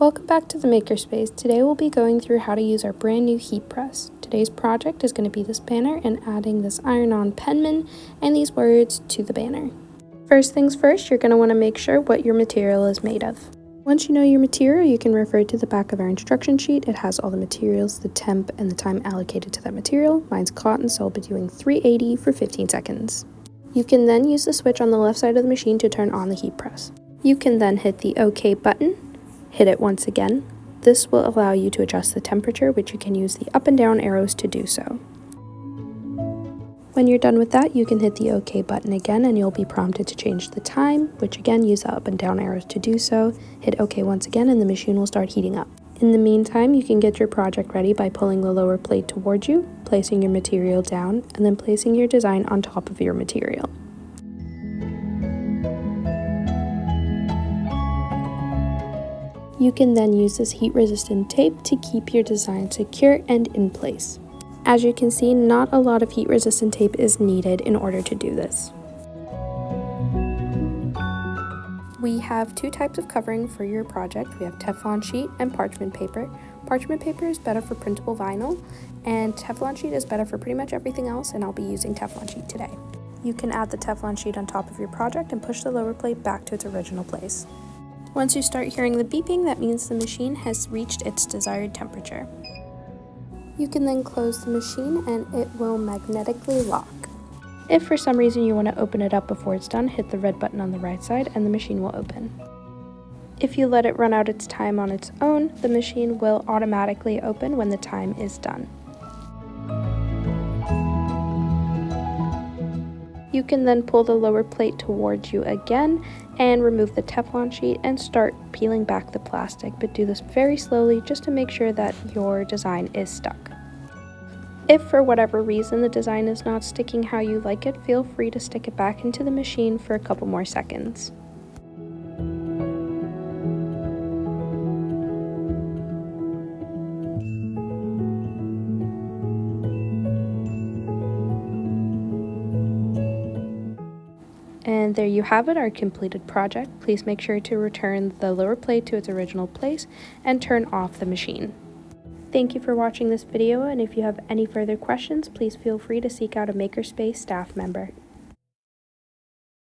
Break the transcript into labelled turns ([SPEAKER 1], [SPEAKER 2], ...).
[SPEAKER 1] Welcome back to the Makerspace. Today we'll be going through how to use our brand new heat press. Today's project is going to be this banner and adding this iron-on penman and these words to the banner. First things first, you're going to want to make sure what your material is made of. Once you know your material, you can refer to the back of our instruction sheet. It has all the materials, the temp, and the time allocated to that material. Mine's cotton, so I'll be doing 380 for 15 seconds. You can then use the switch on the left side of the machine to turn on the heat press. You can then hit the OK button. Hit it once again. This will allow you to adjust the temperature, which you can use the up and down arrows to do so. When you're done with that, you can hit the OK button again and you'll be prompted to change the time, which again, use the up and down arrows to do so. Hit OK once again and the machine will start heating up. In the meantime, you can get your project ready by pulling the lower plate towards you, placing your material down, and then placing your design on top of your material. You can then use this heat-resistant tape to keep your design secure and in place. As you can see, not a lot of heat-resistant tape is needed in order to do this. We have two types of covering for your project. We have Teflon sheet and parchment paper. Parchment paper is better for printable vinyl, and Teflon sheet is better for pretty much everything else, and I'll be using Teflon sheet today. You can add the Teflon sheet on top of your project and push the lower plate back to its original place. Once you start hearing the beeping, that means the machine has reached its desired temperature. You can then close the machine and it will magnetically lock. If for some reason you want to open it up before it's done, hit the red button on the right side and the machine will open. If you let it run out its time on its own, the machine will automatically open when the time is done. You can then pull the lower plate towards you again and remove the Teflon sheet and start peeling back the plastic, but do this very slowly just to make sure that your design is stuck. If for whatever reason the design is not sticking how you like it, feel free to stick it back into the machine for a couple more seconds. And there you have it, our completed project. Please make sure to return the lower plate to its original place and turn off the machine. Thank you for watching this video, and if you have any further questions, please feel free to seek out a Makerspace staff member.